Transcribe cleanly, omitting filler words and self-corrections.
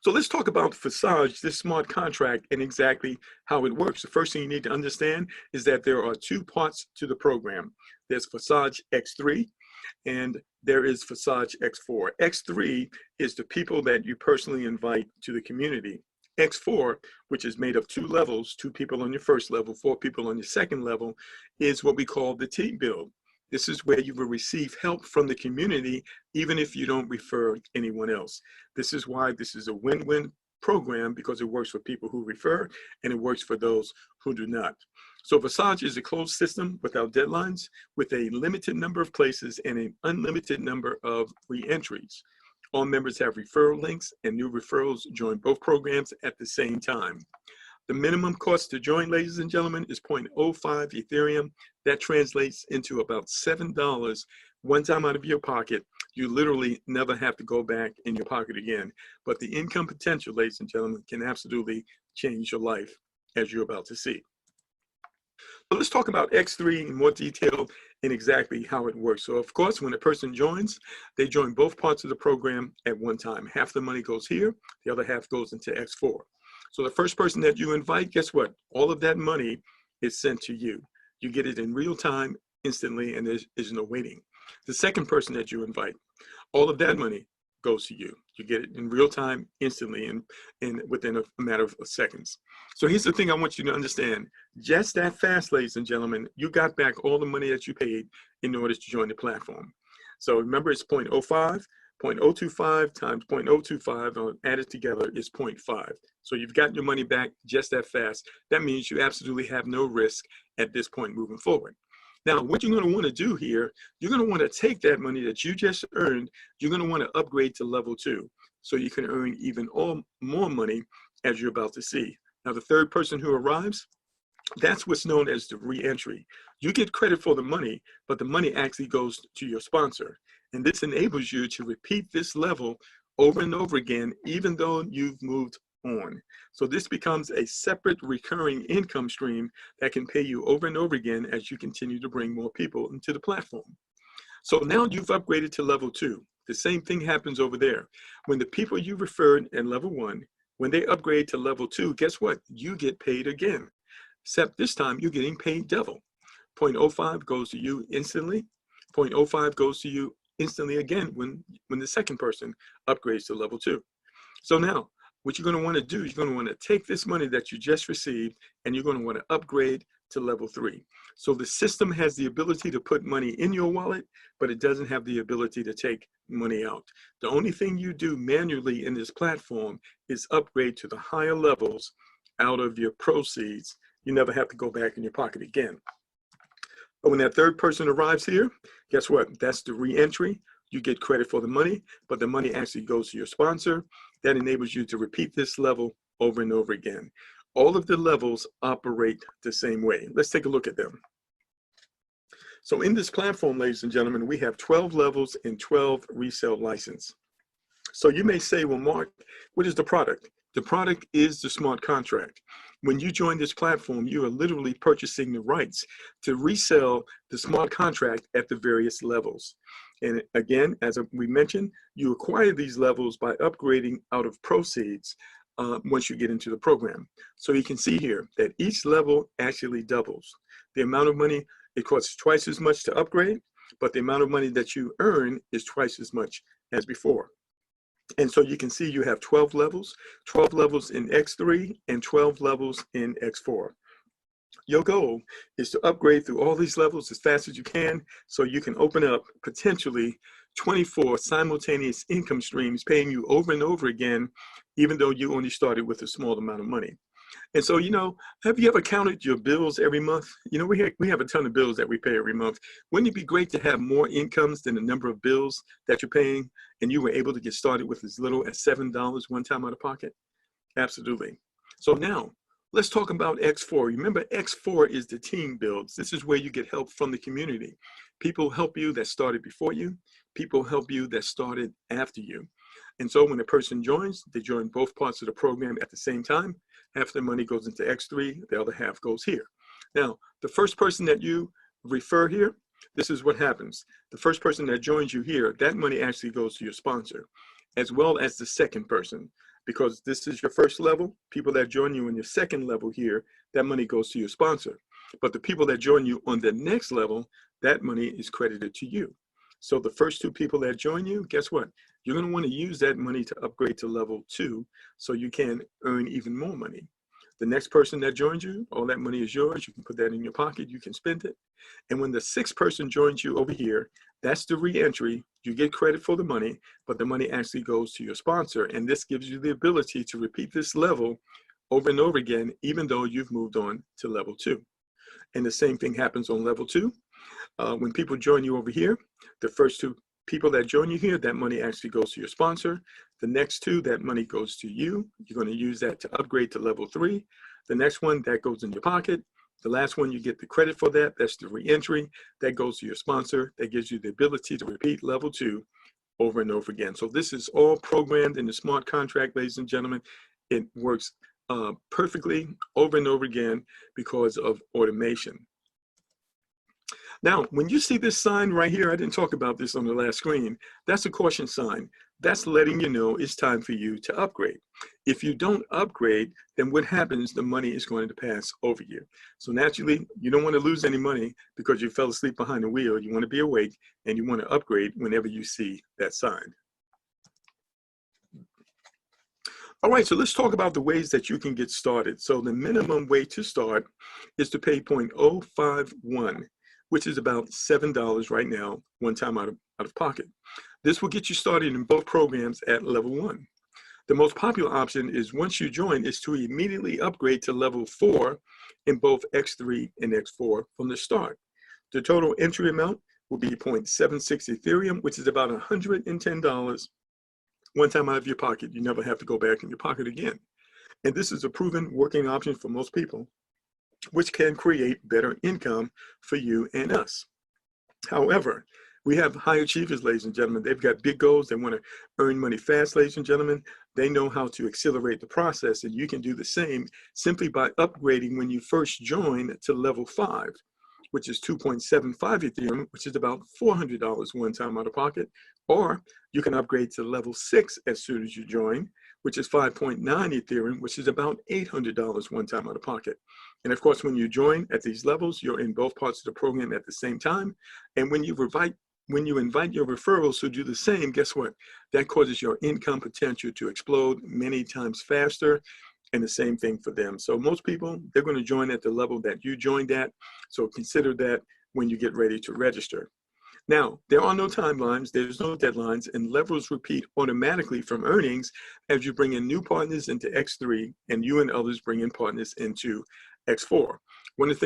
So let's talk about Forsage, this smart contract, and exactly how it works. The first thing you need to understand is that there are two parts to the program. There's Forsage X3 and there is Forsage X4. X3 is the people that you personally invite to the community. X4, which is made of two levels, two people on your first level, four people on your second level, is what we call the team build. This is where you will receive help from the community, even if you don't refer anyone else. This is why this is a win-win program, because it works for people who refer and it works for those who do not. So Forsage is a closed system without deadlines, with a limited number of places and an unlimited number of re-entries. All members have referral links, and new referrals join both programs at the same time. The minimum cost to join, ladies and gentlemen, is 0.05 Ethereum. That translates into about $7 one time out of your pocket. You literally never have to go back in your pocket again. But the income potential, ladies and gentlemen, can absolutely change your life, as you're about to see. So let's talk about X3 in more detail and exactly how it works. So of course, when a person joins, they join both parts of the program at one time. Half the money goes here, the other half goes into X4. So the first person that you invite, guess what? All of that money is sent to you. You get it in real time, instantly, and there's no waiting. The second person that you invite, all of that money goes to you. You get it in real time, instantly, and within a matter of seconds. So here's the thing I want you to understand. Just that fast, ladies and gentlemen, you got back all the money that you paid in order to join the platform. So remember, it's 0.05. 0.025 times 0.025 added together is 0.5. So you've got your money back just that fast. That means you absolutely have no risk at this point moving forward. Now, what you're going to want to do here, you're going to want to take that money that you just earned, you're going to want to upgrade to level 2, so you can earn even more money, as you're about to see. Now, the third person who arrives, that's what's known as the re-entry. You get credit for the money, but the money actually goes to your sponsor. And this enables you to repeat this level over and over again, even though you've moved on. So this becomes a separate recurring income stream that can pay you over and over again as you continue to bring more people into the platform. So now you've upgraded to level 2. The same thing happens over there. When the people you referred in level 1, when they upgrade to level 2, guess what? You get paid again. Except this time you're getting paid double. 0.05 goes to you instantly. 0.05 goes to you instantly again when the second person upgrades to level 2. So now what you're going to want to do, you're going to want to take this money that you just received and you're going to want to upgrade to level 3. So the system has the ability to put money in your wallet, but it doesn't have the ability to take money out. The only thing you do manually in this platform is upgrade to the higher levels out of your proceeds. You never have to go back in your pocket again. But when that third person arrives here, guess what? That's the re-entry. You get credit for the money, but the money actually goes to your sponsor. That enables you to repeat this level over and over again. All of the levels operate the same way. Let's take a look at them. So in this platform, ladies and gentlemen, we have 12 levels and 12 resale license. So you may say, well, Mark, what is the product? The product is the smart contract. When you join this platform, you are literally purchasing the rights to resell the smart contract at the various levels. And again, as we mentioned, you acquire these levels by upgrading out of proceeds once you get into the program. So you can see here that each level actually doubles. The amount of money, it costs twice as much to upgrade, but the amount of money that you earn is twice as much as before. And so you can see you have 12 levels in X3 and 12 levels in X4. Your goal is to upgrade through all these levels as fast as you can, so you can open up potentially 24 simultaneous income streams paying you over and over again, even though you only started with a small amount of money. And so, you know, have you ever counted your bills every month? You know, we have a ton of bills that we pay every month. Wouldn't it be great to have more incomes than the number of bills that you're paying, and you were able to get started with as little as $7 one time out of pocket? Absolutely. So now, let's talk about X4. Remember, X4 is the team builds. This is where you get help from the community. People help you that started before you. People help you that started after you. And so when a person joins, they join both parts of the program at the same time. Half the money goes into X3, the other half goes here. Now, the first person that you refer here, this is what happens. The first person that joins you here, that money actually goes to your sponsor, as well as the second person. because this is your first level. People that join you in your second level here, that money goes to your sponsor. But the people that join you on the next level, that money is credited to you. So the first two people that join you, guess what? You're going to want to use that money to upgrade to level 2 so you can earn even more money. The next person that joins you, all that money is yours. You can put that in your pocket. You can spend it. And when the sixth person joins you over here, that's the re-entry. You get credit for the money, but the money actually goes to your sponsor. And this gives you the ability to repeat this level over and over again, even though you've moved on to level 2. And the same thing happens on level 2. When people join you over here, the first two people that join you here, that money actually goes to your sponsor. The next two, that money goes to you. You're going to use that to upgrade to level 3. The next one, that goes in your pocket. The last one, you get the credit for that. That's the re-entry. That goes to your sponsor. That gives you the ability to repeat level 2 over and over again. So this is all programmed in the smart contract, ladies and gentlemen. It works perfectly over and over again because of automation. Now, when you see this sign right here, I didn't talk about this on the last screen, that's a caution sign. That's letting you know it's time for you to upgrade. If you don't upgrade, then what happens? The money is going to pass over you. So naturally, you don't want to lose any money because you fell asleep behind the wheel. You want to be awake and you want to upgrade whenever you see that sign. All right, so let's talk about the ways that you can get started. So the minimum way to start is to pay 0.051, which is about $7 right now, one time out of pocket. This will get you started in both programs at level 1. The most popular option is, once you join, is to immediately upgrade to level 4 in both X3 and X4 from the start. The total entry amount will be 0.76 Ethereum, which is about $110 one time out of your pocket. You never have to go back in your pocket again. And this is a proven working option for most people, which can create better income for you and us. However, we have high achievers, ladies and gentlemen. They've got big goals. They want to earn money fast, ladies and gentlemen. They know how to accelerate the process, and you can do the same simply by upgrading when you first join to level 5, which is 2.75 Ethereum, which is about $400 one time out of pocket. Or you can upgrade to level 6 as soon as you join, which is 5.9 Ethereum, which is about $800 one time out of pocket. And of course, when you join at these levels, you're in both parts of the program at the same time. And when you invite your referrals who do the same, guess what? That causes your income potential to explode many times faster. And the same thing for them. So most people, they're going to join at the level that you joined at. So consider that when you get ready to register. Now, there are no timelines, there's no deadlines, and levels repeat automatically from earnings as you bring in new partners into X3 and you and others bring in partners into X4. One of the things